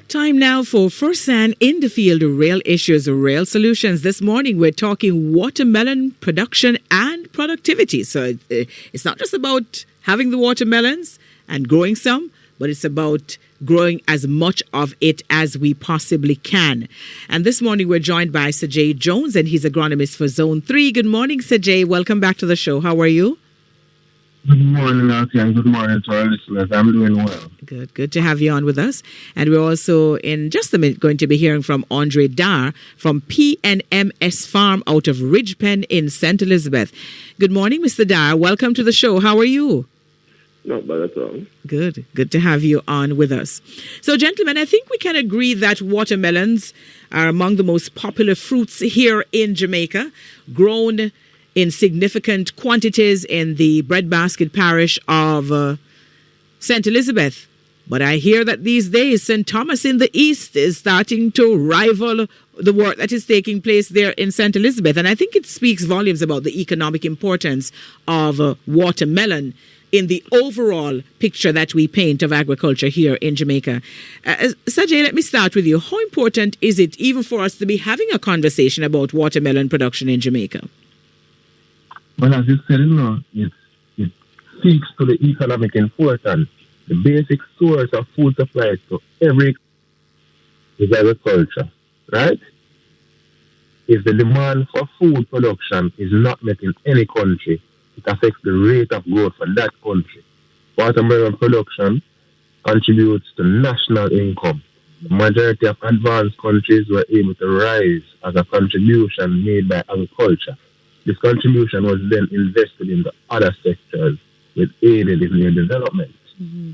Time now for Fersan in the Field, real issues, real solutions. This morning we're talking watermelon production and productivity. So it's not just about having the watermelons and growing some, but it's about growing as much of it as we possibly can. And this morning we're joined by Sajae Jones, and he's agronomist for Zone 3. Good morning, Sajae. Welcome back to the show. How are you? Good morning, Artie, and good morning to our listeners. I'm doing well. Good to have you on with us. And we're also, in just a minute, going to be hearing from Dyer from PNMS Farm out of Ridgepen in St. Elizabeth. Good morning, Mr. Dyer. Welcome to the show. How are you? Not bad at all. Good to have you on with us. So, gentlemen, I think we can agree that watermelons are among the most popular fruits here in Jamaica, grown in significant quantities in the breadbasket parish of St. Elizabeth. But I hear that these days St. Thomas in the East is starting to rival the work that is taking place there in St. Elizabeth. And I think it speaks volumes about the economic importance of watermelon in the overall picture that we paint of agriculture here in Jamaica. Sajae, let me start with you. How important is it even for us to be having a conversation about watermelon production in Jamaica? Well, as you said, it speaks to the economic importance. The basic source of food supply to every is agriculture, right? If the demand for food production is not met in any country, it affects the rate of growth for that country. Watermelon production contributes to national income. The majority of advanced countries were able to rise as a contribution made by agriculture. This contribution was then invested in the other sectors with aided in their development. Mm-hmm.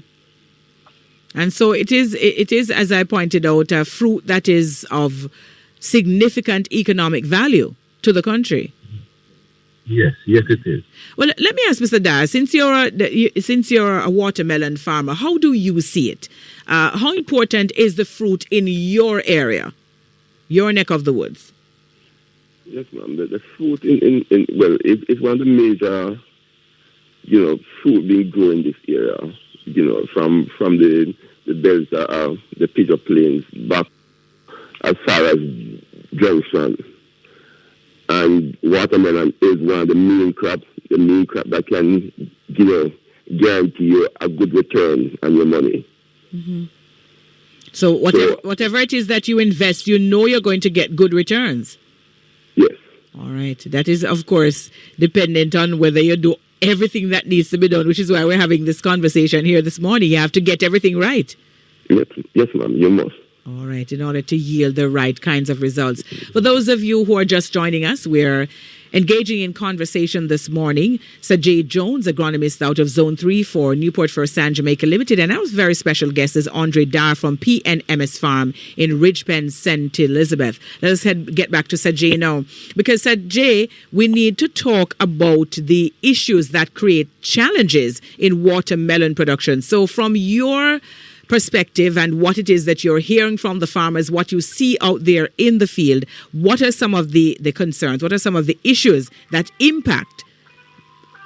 And so it is, as I pointed out, a fruit that is of significant economic value to the country. Yes, it is. Well, let me ask Mr. Dyer, since you're a watermelon farmer, how do you see it? How important is the fruit in your area, your neck of the woods? Yes, ma'am. The fruit it's one of the major, fruit being grown in this area. From the belts, the Pigeon Plains back as far as Junction. And watermelon is one of the main crops that can, guarantee you a good return on your money. Mm-hmm. So whatever it is that you invest, you're going to get good returns. Yes. All right. That is, of course, dependent on whether you do everything that needs to be done, which is why we're having this conversation here this morning. You have to get everything right. Yes, ma'am. You must. All right, in order to yield the right kinds of results. For those of you who are just joining us, we're engaging in conversation this morning. Sajae Jones, agronomist out of Zone 3 for Newport-Fersan, Jamaica Limited. And our very special guest is Dyer from PNMS Farm in Ridgepen, St. Elizabeth. Let us get back to Sajae now. Because Sajae, we need to talk about the issues that create challenges in watermelon production. So from your perspective and what it is that you're hearing from the farmers, what you see out there in the field, what are some of the concerns? What are some of the issues that impact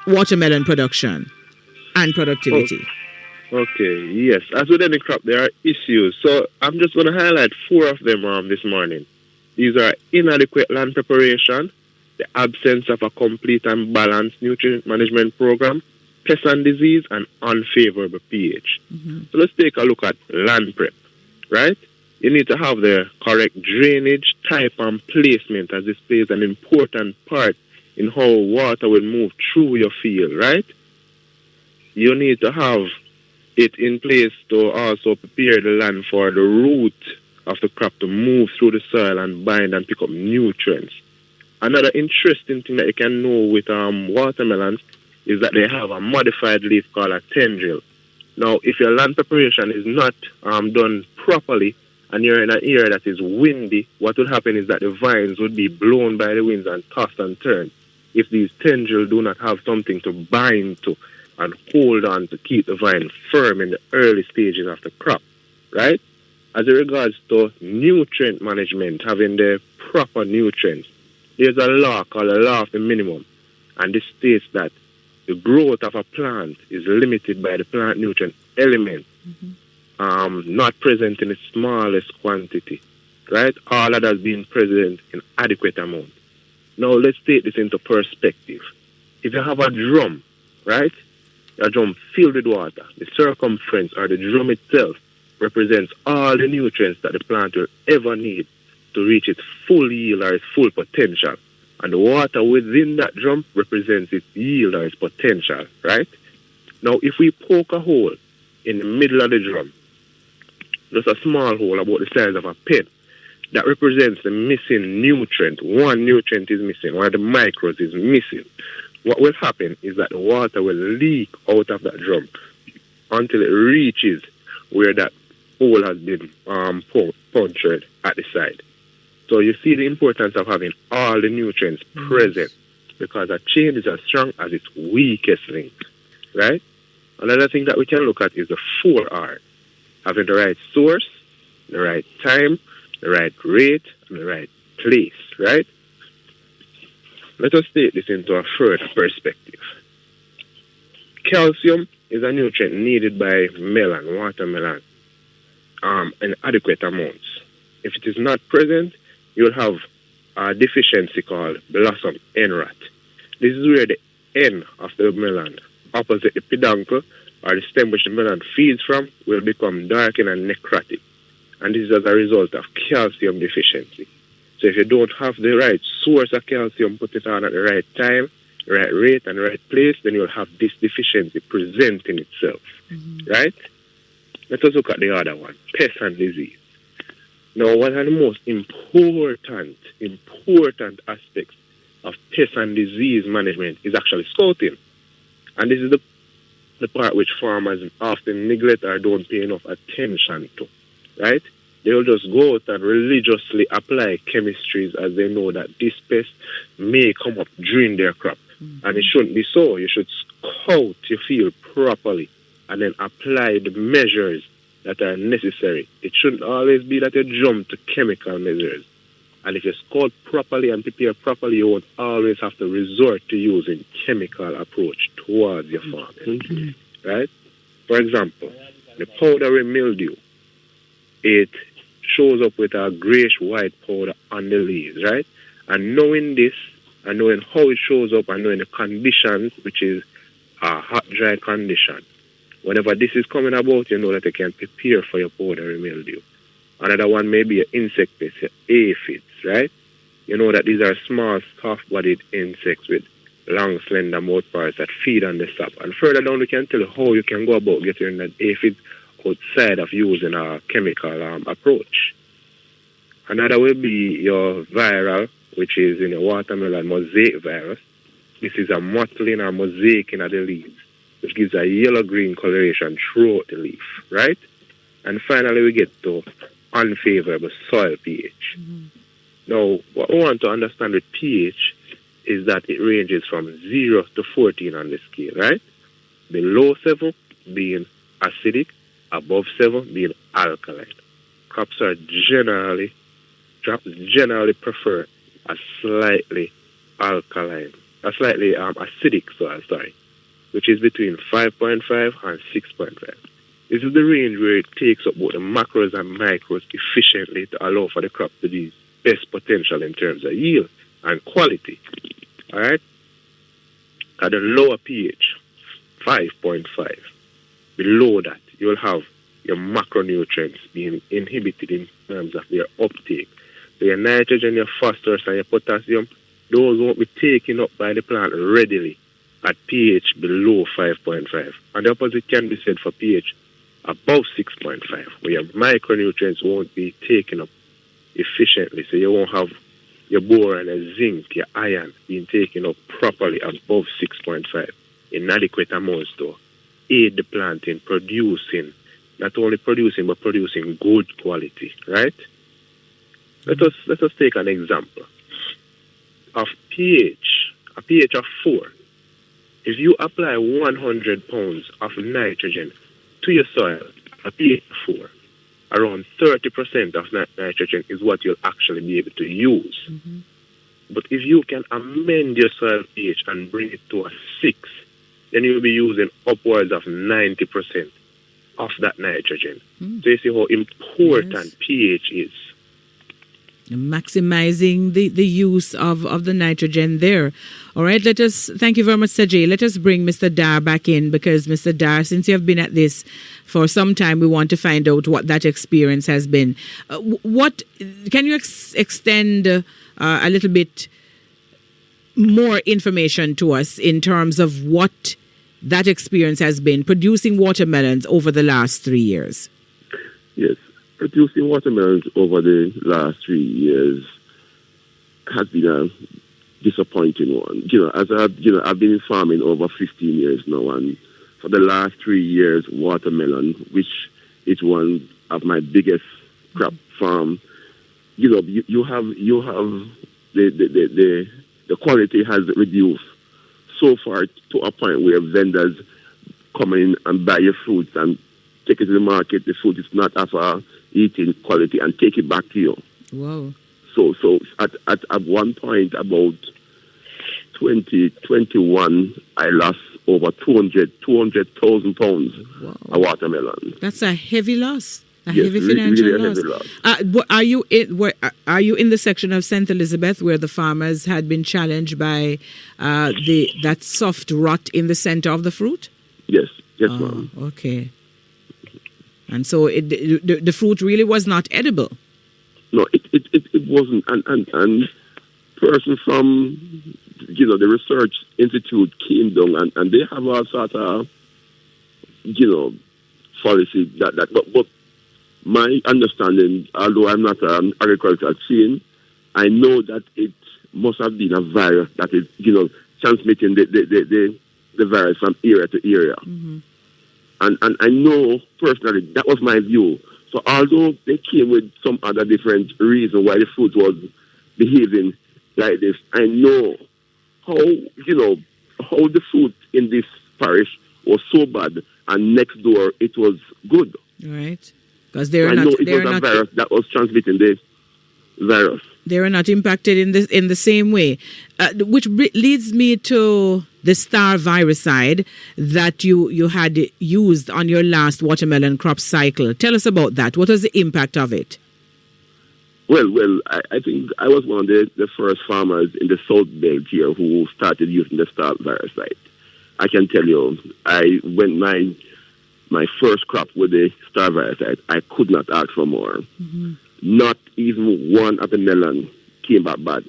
watermelon production and productivity? Okay, yes. As with any crop, there are issues. So I'm just going to highlight 4 of them this morning. These are inadequate land preparation, the absence of a complete and balanced nutrient management program, pest and disease, and unfavorable pH. Mm-hmm. So let's take a look at land prep, right? You need to have the correct drainage, type, and placement, as this plays an important part in how water will move through your field, right? You need to have it in place to also prepare the land for the root of the crop to move through the soil and bind and pick up nutrients. Another interesting thing that you can know with watermelons is that they have a modified leaf called a tendril. Now, if your land preparation is not done properly and you're in an area that is windy, what will happen is that the vines would be blown by the winds and tossed and turned. If these tendrils do not have something to bind to and hold on to keep the vine firm in the early stages of the crop, right? As it regards to nutrient management, having the proper nutrients, there's a law called the law of the minimum, and this states that the growth of a plant is limited by the plant nutrient element. Mm-hmm. not present in the smallest quantity, right? All others being present in adequate amount. Now let's take this into perspective. If you have a drum, right? A drum filled with water, the circumference or the drum itself represents all the nutrients that the plant will ever need to reach its full yield or its full potential. And the water within that drum represents its yield or its potential, right? Now, if we poke a hole in the middle of the drum, just a small hole about the size of a pen, that represents the missing nutrient. One nutrient is missing, one of the micros is missing. What will happen is that the water will leak out of that drum until it reaches where that hole has been punctured at the side. So you see the importance of having all the nutrients present, because a chain is as strong as its weakest link, right? Another thing that we can look at is the 4 R's. Having the right source, the right time, the right rate, and the right place, right? Let us take this into a further perspective. Calcium is a nutrient needed by watermelon, in adequate amounts. If it is not present, you'll have a deficiency called blossom end rot. This is where the end of the melon, opposite the peduncle, or the stem which the melon feeds from, will become darkened and necrotic. And this is as a result of calcium deficiency. So if you don't have the right source of calcium, put it on at the right time, the right rate, and the right place, then you'll have this deficiency presenting itself, right? Let us look at the other one, pest and disease. Now, one of the most important aspects of pest and disease management is actually scouting. And this is the part which farmers often neglect or don't pay enough attention to, right? They will just go out and religiously apply chemistries as they know that this pest may come up during their crop. And it shouldn't be so. You should scout your field properly and then apply the measures that are necessary. It shouldn't always be that you jump to chemical measures. And if you scout properly and prepare properly, you won't always have to resort to using chemical approach towards your farming, right? For example, the powdery mildew, it shows up with a grayish-white powder on the leaves, right? And knowing this, and knowing how it shows up, and knowing the conditions, which is a hot, dry condition, whenever this is coming about, you know that you can prepare for your powdery mildew. Another one may be an insect pest, aphids, right? You know that these are small, soft-bodied insects with long, slender mouthparts that feed on the sap. And further down, we can tell you how you can go about getting that aphids outside of using a chemical approach. Another will be your viral, which is in the watermelon mosaic virus. This is a mottling or mosaicing of the leaves, which gives a yellow-green coloration throughout the leaf, right? And finally, we get to unfavorable soil pH. Now, what we want to understand with pH is that it ranges from 0 to 14 on the scale, right? Below 7 being acidic, above 7 being alkaline. Crops generally prefer a slightly alkaline, acidic soil, which is between 5.5 and 6.5. This is the range where it takes up both the macros and micros efficiently to allow for the crop to be best potential in terms of yield and quality. All right? At the lower pH, 5.5, below that, you'll have your macronutrients being inhibited in terms of their uptake. So your nitrogen, your phosphorus, and your potassium, those won't be taken up by the plant readily at pH below 5.5. And the opposite can be said for pH above 6.5, where your micronutrients won't be taken up efficiently. So you won't have your boron, your zinc, your iron being taken up properly above 6.5 in adequate amounts to aid the plant in producing, not only producing, but producing good quality, right? Let us take an example of pH, a pH of 4. If you apply 100 pounds of nitrogen to your soil, a pH of 4, around 30% of that nitrogen is what you'll actually be able to use. But if you can amend your soil pH and bring it to a 6, then you'll be using upwards of 90%. of that nitrogen. So you see how important pH is. Maximizing the use of the nitrogen there. All right, thank you very much, Sajae. Let us bring Mr. Dyer back in, because Mr. Dyer, since you have been at this for some time, we want to find out what that experience has been. What can you extend a little bit more information to us in terms of what that experience has been producing watermelons over the last 3 years? Yes. Producing watermelons over the last 3 years has been a disappointing one. I've been farming over 15 years now, and for the last 3 years, watermelon, which is one of my biggest crop farm, you have the quality has reduced so far to a point where vendors come in and buy your fruits and take it to the market. The fruit is not of a eating quality and take it back to you. Wow. So at one point, about 2021, I lost over 200,000 pounds of watermelon. That's a heavy loss. Heavy financial loss. Heavy loss. Are you in the section of St. Elizabeth where the farmers had been challenged by that soft rot in the center of the fruit? Yes, ma'am. Okay. And so the fruit really was not edible. No, it wasn't. And person from the research institute came down and they have all sort of policy that but my understanding, although I'm not an agricultural trained, I know that it must have been a virus that is transmitting the virus from area to area. Mm-hmm. And I know personally that was my view. So although they came with some other different reason why the fruit was behaving like this, I know how the fruit in this parish was so bad, and next door it was good. Right, because I know it was a virus that was transmitting the virus. They were not impacted in the same way, which leads me to the star viricide that you had used on your last watermelon crop cycle. Tell us about that. What was the impact of it? Well, I think I was one of the first farmers in the South Belt here who started using the star viricide. I can tell you, I went my first crop with the star viricide. I could not ask for more. Mm-hmm. Not even one of the melon came back bad.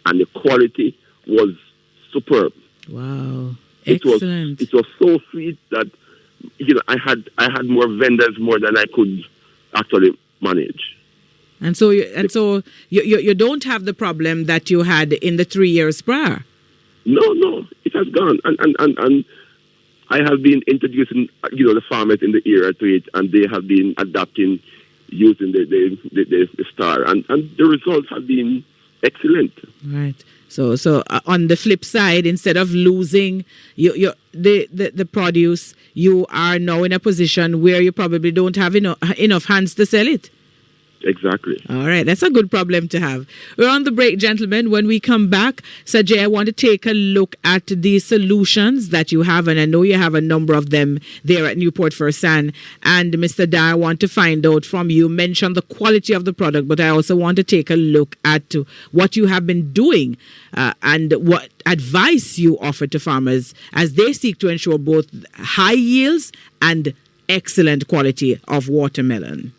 And the quality was superb. Wow. Excellent. It was so sweet that I had more vendors more than I could actually manage. And so you don't have the problem that you had in the 3 years prior. No, it has gone. And I have been introducing the farmers in the area to it, and they have been adapting using the star, and the results have been excellent. Right. So on the flip side, instead of losing the produce, you are now in a position where you probably don't have enough hands to sell it. Exactly. All right. That's a good problem to have. We're on the break, gentlemen. When we come back, Sajae, I want to take a look at the solutions that you have, and I know you have a number of them there at Newport-Fersan. And Mr. Dyer, I want to find out from you, mention the quality of the product, but I also want to take a look at what you have been doing and what advice you offer to farmers as they seek to ensure both high yields and excellent quality of watermelon.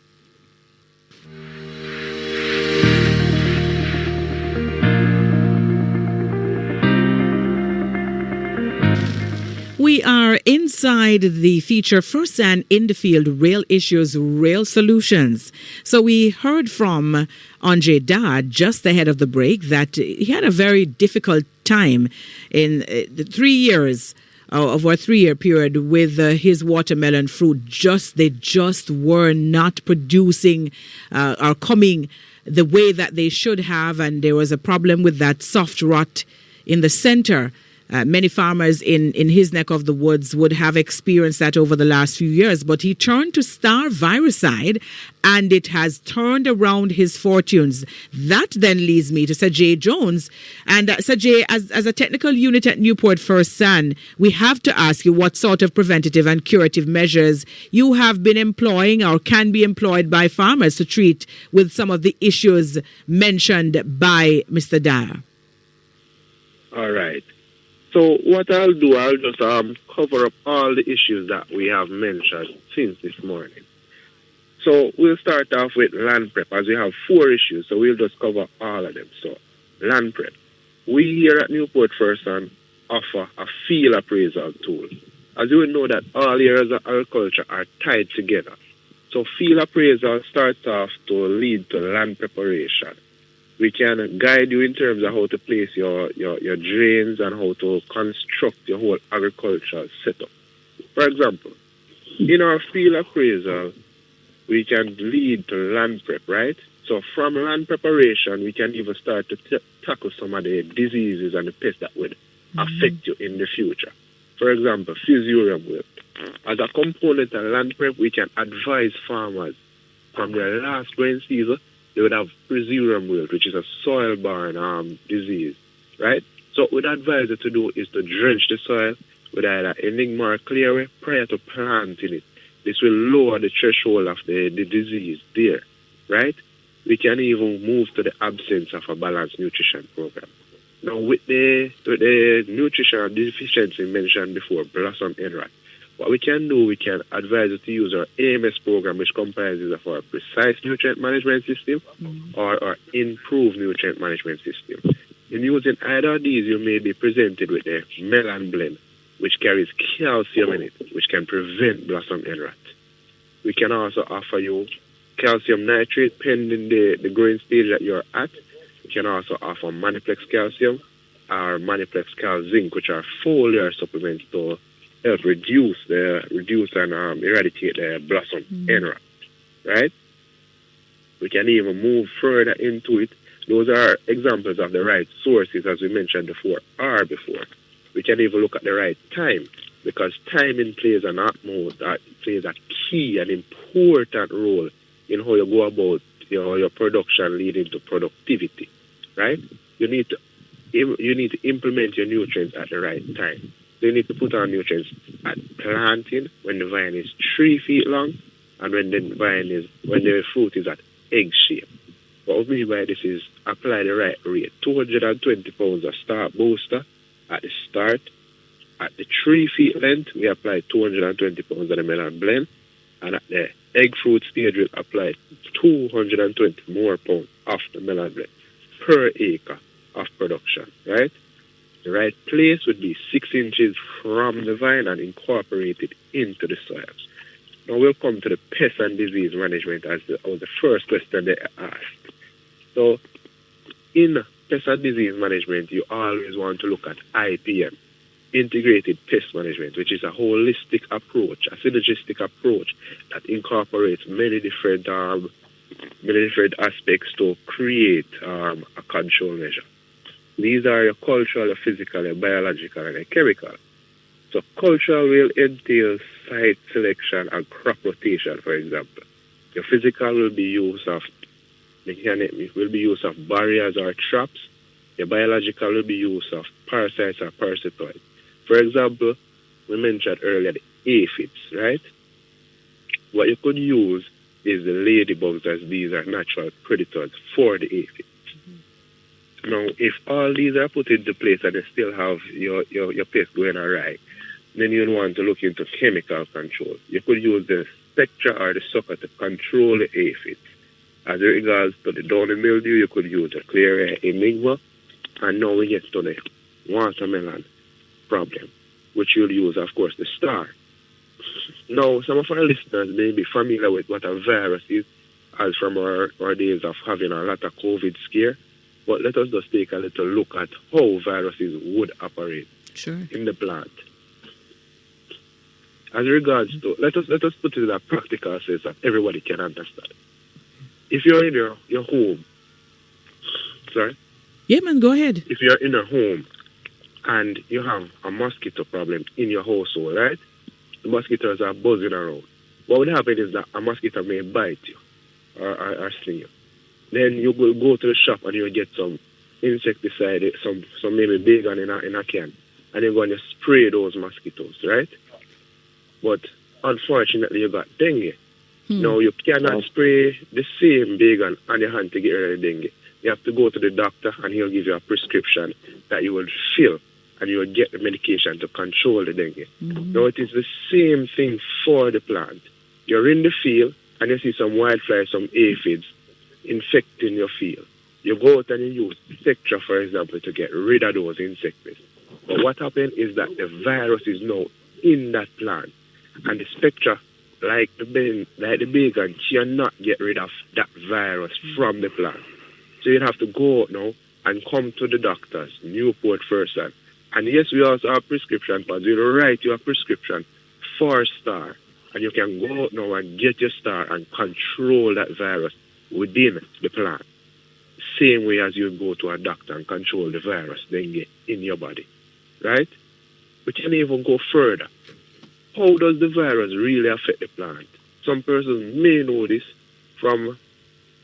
We are inside the feature Fersan in the Field, Real Issues, Real Solutions. So we heard from Andre Dyer just ahead of the break that he had a very difficult time in the 3 years over a 3-year period with his watermelon fruit. They just were not producing or coming the way that they should have, and there was a problem with that soft rot in the center Many farmers in his neck of the woods would have experienced that over the last few years, but he turned to star viricide and it has turned around his fortunes. That then leads me to Sajae Jones. And Sajae, as a technical unit at Newport-Fersan, we have to ask you what sort of preventative and curative measures you have been employing or can be employed by farmers to treat with some of the issues mentioned by Mr. Dyer. All right. So what I'll do, I'll just cover up all the issues that we have mentioned since this morning. So we'll start off with land prep, as we have 4 issues, so we'll just cover all of them. So land prep. We here at Newport-Fersan offer a field appraisal tool. As you will know that all areas of agriculture are tied together. So field appraisal starts off to lead to land preparation. We can guide you in terms of how to place your drains and how to construct your whole agricultural setup. For example, in our field appraisal, we can lead to land prep, right? So from land preparation, we can even start to tackle some of the diseases and the pests that would affect you in the future. For example, fusarium wilt. As a component of land prep, we can advise farmers from their last grain season, they would have fusarium wilt, which is a soil-borne disease, right? So what we'd advise you to do is to drench the soil with either Enigma or Clearway prior to planting it. This will lower the threshold of the disease there, right? We can even move to the absence of a balanced nutrition program. Now, with the nutritional deficiency mentioned before, blossom end rot, what we can do, we can advise you to use our AMS program, which comprises of our precise nutrient management system or our improved nutrient management system. In using either of these, you may be presented with a melon blend, which carries calcium in it, which can prevent blossom end rot. We can also offer you calcium nitrate pending the growing stage that you're at. We can also offer Maniplex calcium or Maniplex cal zinc, which are foliar supplements to help reduce and eradicate the blossom end rot, right? We can even move further into it. Those are examples of the right sources, as we mentioned before. We can even look at the right time, because timing plays plays a key and important role in how you go about your production leading to productivity, right? You need to implement your nutrients at the right time. So you need to put on nutrients at planting when the vine is 3 feet long and when the fruit is at egg shape. What we mean by this is apply the right rate. 220 pounds of start booster at the start. At the 3 feet length, we apply 220 pounds of the melon blend. And at the egg fruit stage, we'll apply 220 more pounds of the melon blend per acre of production, right? The right place would be 6 inches from the vine and incorporated into the soils. Now we'll come to the pest and disease management as the first question they asked. So in pest and disease management, you always want to look at IPM, integrated pest management, which is a holistic approach, a synergistic approach that incorporates many different aspects to create a control measure. These are your cultural, your physical, your biological, and your chemical. So cultural will entail site selection and crop rotation, for example. Your physical will be use of barriers or traps. Your biological will be use of parasites or parasitoids. For example, we mentioned earlier the aphids, right? What you could use is the ladybugs, as these are natural predators for the aphids. Now, if all these are put into place and you still have your pest going awry, then you'll want to look into chemical control. You could use the Spectra or the sucker to control the aphids. As regards to the downy mildew, you could use the Clear Enigma. And now we get to the watermelon problem, which you'll use, of course, the Star. Now, some of our listeners may be familiar with what a virus is, as from our days of having a lot of COVID scare. But let us just take a little look at how viruses would operate in the plant. As regards to, let us put it in a practical sense that everybody can understand. If you're in your home, sorry? Yeah, man, go ahead. If you're in a home and you have a mosquito problem in your household, right? The mosquitoes are buzzing around. What would happen is that a mosquito may bite you or sting you. Then you will go to the shop and you'll get some insecticide, some maybe bacon in a can, and you're going to spray those mosquitoes, right? But unfortunately, you got dengue. Now, you cannot spray the same bacon on your hand to get rid of the dengue. You have to go to the doctor and he'll give you a prescription that you will fill and you will get the medication to control the dengue. Now, it is the same thing for the plant. You're in the field and you see some wildflies, some aphids infecting your field. You go out and you use Spectra, for example, to get rid of those insect pests. But what happens is that the virus is now in that plant. And the Spectra, like the bacon, cannot get rid of that virus from the plant. So you have to go out now and come to the doctors, Newport-Fersan. And yes, we also have prescription pads. We'll write you a prescription for Star. And you can go out now and get your Star and control that virus within the plant. Same way as you go to a doctor and control the virus dengue in your body. Right? We can even go further. How does the virus really affect the plant? Some persons may know this from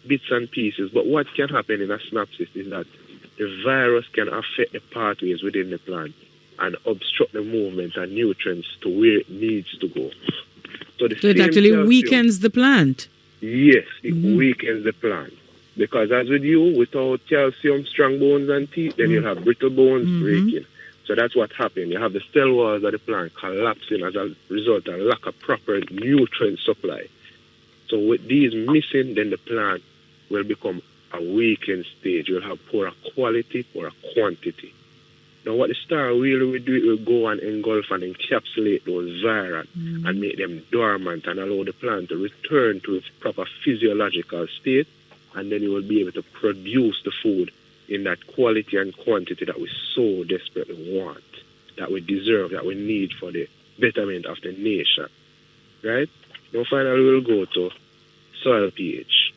bits and pieces, but what can happen in a synopsis is that the virus can affect the pathways within the plant and obstruct the movement and nutrients to where it needs to go. So it actually weakens the plant. Yes, it weakens the plant. Because as with you, without calcium, strong bones and teeth, then you'll have brittle bones breaking. So that's what happened. You have the cell walls of the plant collapsing as a result of lack of proper nutrient supply. So with these missing, then the plant will become a weakened stage. You'll have poorer quality, poorer quantity. Now what the Star really will do, it will go and engulf and encapsulate those virus and make them dormant and allow the plant to return to its proper physiological state, and then you will be able to produce the food in that quality and quantity that we so desperately want, that we deserve, that we need for the betterment of the nation. Right? Now finally we'll go to soil pH.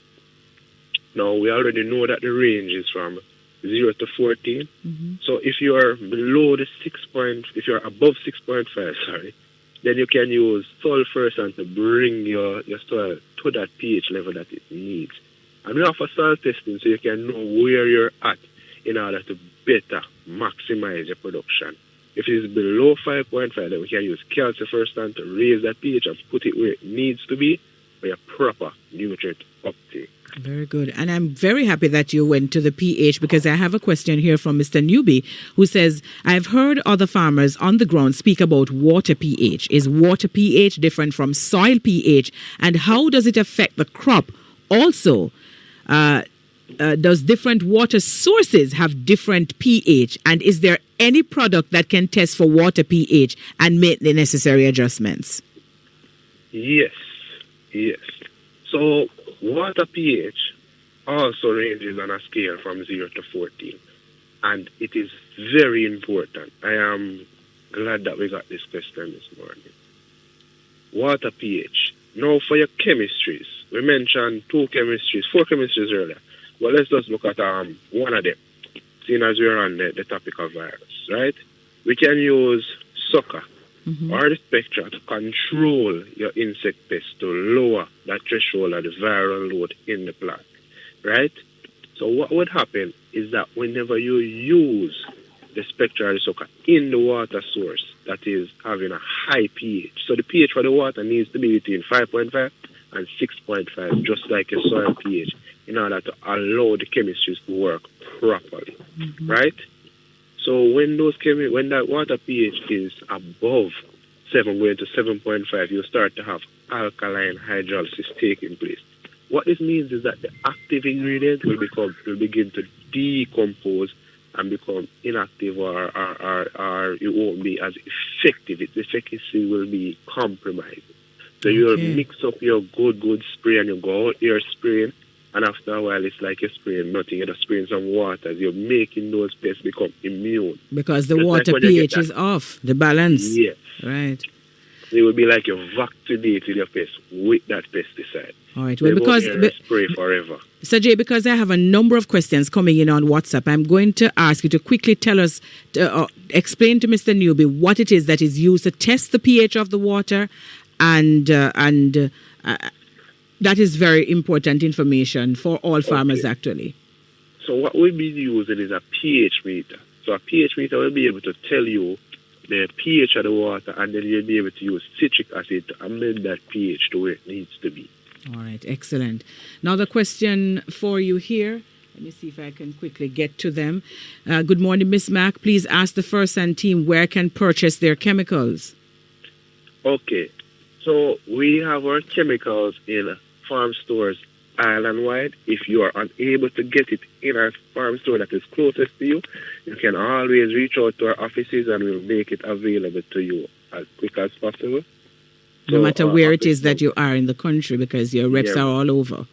Now we already know that the range is from 0 to 14. So if you are below the if you're above 6.5, then you can use Sulfursan to bring your soil to that pH level that it needs. And we offer soil testing so you can know where you're at in order to better maximize your production. If it is below 5.5, then we can use Calcifersan to raise that pH and put it where it needs to be for your proper nutrient uptake. Very good. And I'm very happy that you went to the pH, because I have a question here from Mr. Newby, who says, I've heard other farmers on the ground speak about water pH. Is water pH different from soil pH? And how does it affect the crop? Also, does different water sources have different pH? And is there any product that can test for water pH and make the necessary adjustments? Yes. So water pH also ranges on a scale from 0 to 14. And it is very important. I am glad that we got this question this morning. Water pH. Now for your chemistries, we mentioned 4 chemistries earlier. Well, let's just look at one of them, seeing as we're on the topic of virus, right? We can use sucker or the Spectra to control your insect pest, to lower that threshold of the viral load in the plant, right? So what would happen is that whenever you use the Spectra or the sucker in the water source that is having a high pH, so the pH for the water needs to be between 5.5 and 6.5, just like a soil pH, in order to allow the chemistries to work properly, right? So when that water pH is above 7, going to 7.5, you start to have alkaline hydrolysis taking place. What this means is that the active ingredient will begin to decompose and become inactive, or it won't be as effective. Its efficacy will be compromised. So you'll mix up your good spray and you go out there spraying, and after a while it's like you're spraying nothing. You're just spraying some water. You're making those pests become immune. Because the water pH is off, the balance. Yes. Right. It will be like you've vaccinated your pest with that pesticide. All right. Well, They because won't spray forever. Sajae, because I have a number of questions coming in on WhatsApp, I'm going to ask you to quickly tell us, explain to Mr. Newby what it is that is used to test the pH of the water, and that is very important information for all farmers, actually. So what we'll be using is a pH meter. So a pH meter will be able to tell you the pH of the water, and then you'll be able to use citric acid to amend that pH to where it needs to be. All right, excellent. Now the question for you here, let me see if I can quickly get to them. Good morning, Miss Mack. Please ask the Fersan team where can purchase their chemicals. Okay, so we have our chemicals in farm stores island-wide. If you are unable to get it in a farm store that is closest to you, you can always reach out to our offices and we'll make it available to you as quick as possible. No matter where it is that you are in the country, because your reps are all over.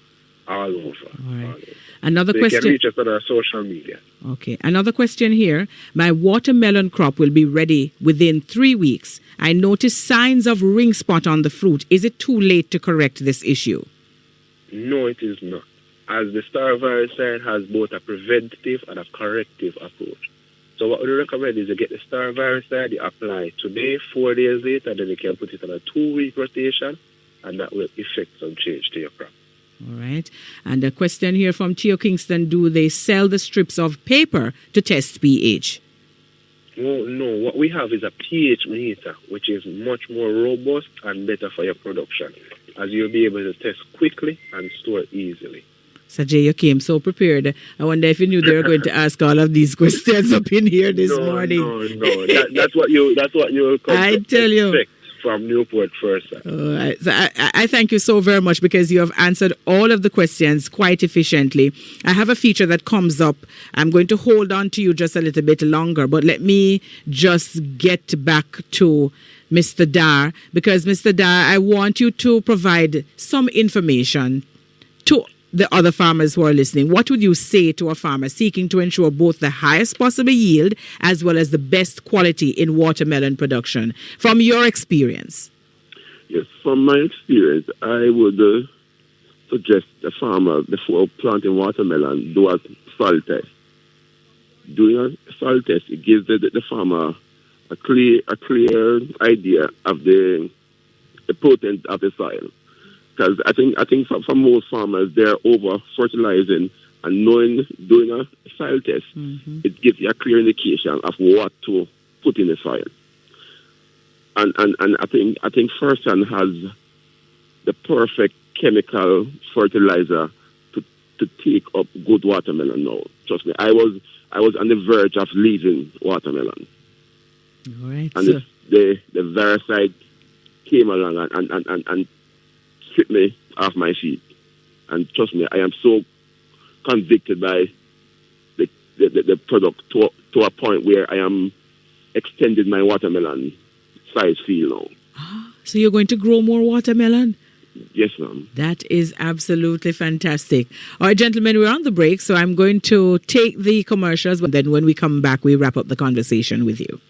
All over. All right. All over. Another so question. You can reach us on our social media. Okay. Another question here. My watermelon crop will be ready within 3 weeks. I noticed signs of ring spot on the fruit. Is it too late to correct this issue? No, it is not. As the star viricide has both a preventative and a corrective approach. So what we recommend is you get the star viricide, you apply today, 4 days later, then you can put it on a 2-week rotation, and that will effect some change to your crop. All right. And a question here from Theo Kingston. Do they sell the strips of paper to test pH? No. What we have is a pH meter, which is much more robust and better for your production, as you'll be able to test quickly and store easily. Sajae, you came so prepared. I wonder if you knew they were going to ask all of these questions up in here this morning. No. That's what you come I to tell you. expect from Newport-Fersan. All right. So I thank you so very much because you have answered all of the questions quite efficiently. I have a feature that comes up. I'm going to hold on to you just a little bit longer, but let me just get back to Mr. Dyer, because Mr. Dyer, I want you to provide some information to the other farmers who are listening. What would you say to a farmer seeking to ensure both the highest possible yield as well as the best quality in watermelon production from your experience? Yes, from my experience, I would suggest the farmer, before planting watermelon, do a soil test. Doing a soil test, it gives the farmer a clear idea of the potency of the soil. Because I think for most farmers, they're over fertilizing, and doing a soil test, it gives you a clear indication of what to put in the soil. And I think Fersan has the perfect chemical fertilizer to take up good watermelon now. Trust me, I was on the verge of leaving watermelon. All right. And So, the viricide came along and stripped me off my feet. And trust me, I am so convicted by the product to a point where I am extending my watermelon size field now. so you're going to grow more watermelon? Yes, ma'am. That is absolutely fantastic. All right, gentlemen, we're on the break, so I'm going to take the commercials. But then when we come back, we wrap up the conversation with you.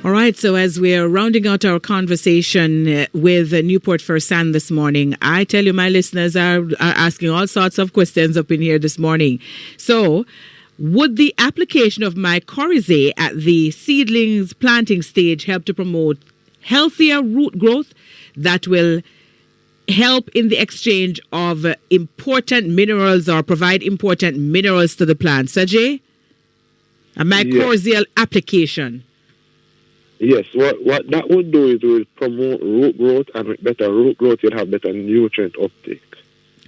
All right, so as we're rounding out our conversation with Newport-Fersan this morning, I tell you my listeners are asking all sorts of questions up in here this morning. So, would the application of mycorrhizae at the seedlings planting stage help to promote healthier root growth that will help in the exchange of important minerals or provide important minerals to the plant? Sajae? A mycorrhizal application. Yes, what that would do is it will promote root growth, and with better root growth, you'll have better nutrient uptake.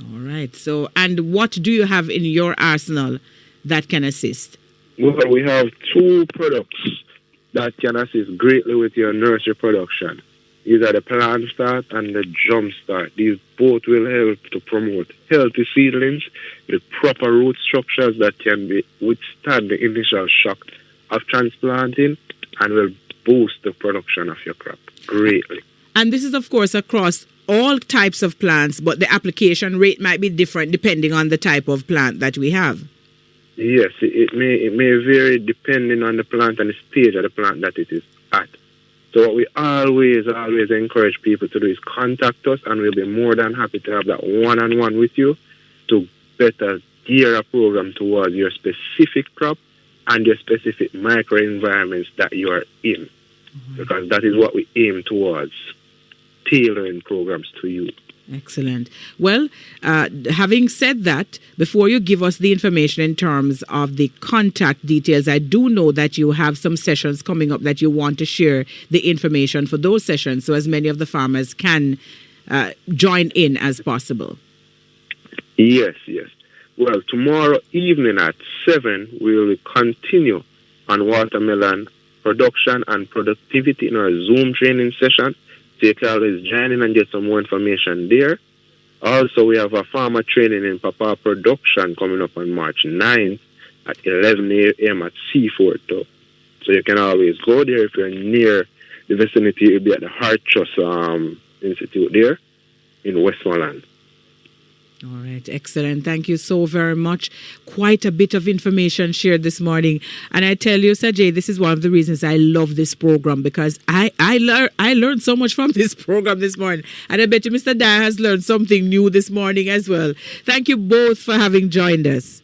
All right. So, and what do you have in your arsenal that can assist? Well, we have 2 products that can assist greatly with your nursery production. These are the Plant Start and the Jump Start. These both will help to promote healthy seedlings with proper root structures that can withstand the initial shock of transplanting and will boost the production of your crop greatly. And this is, of course, across all types of plants, but the application rate might be different depending on the type of plant that we have. Yes, it may vary depending on the plant and the stage of the plant that it is at. So what we always encourage people to do is contact us, and we'll be more than happy to have that one-on-one with you to better gear a program towards your specific crop and your specific microenvironments that you are in. Because that is what we aim towards, tailoring programs to you. Excellent. Well, having said that, before you give us the information in terms of the contact details, I do know that you have some sessions coming up that you want to share the information for those sessions so as many of the farmers can join in as possible. Yes. Well, tomorrow evening at 7, we will continue on watermelon production and productivity in our Zoom training session. So you can always join in and get some more information there. Also, we have a farmer training in Papa production coming up on March 9th at 11 a.m. at Seaford. So you can always go there if you're near the vicinity. You'll be at the Hart Trust Institute there in Westmoreland. All right, excellent. Thank you so very much. Quite a bit of information shared this morning. And I tell you, Sajae, this is one of the reasons I love this program, because I learned so much from this program this morning. And I bet you Mr. Dyer has learned something new this morning as well. Thank you both for having joined us.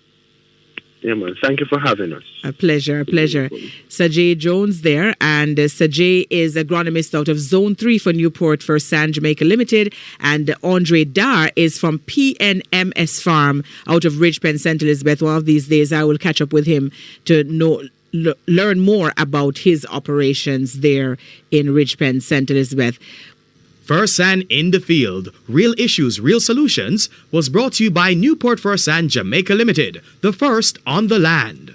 Yeah, man. Thank you for having us. A pleasure. Sajae Jones there, and Sajae is agronomist out of Zone 3 for Newport-Fersan, Jamaica Limited, and Andre Dyer is from PNMS Farm out of Ridgepen, St. Elizabeth. One of these days I will catch up with him to learn more about his operations there in Ridgepen, St. Elizabeth. Fersan in the Field, Real Issues, Real Solutions was brought to you by Newport-Fersan, Jamaica Limited, the first on the land.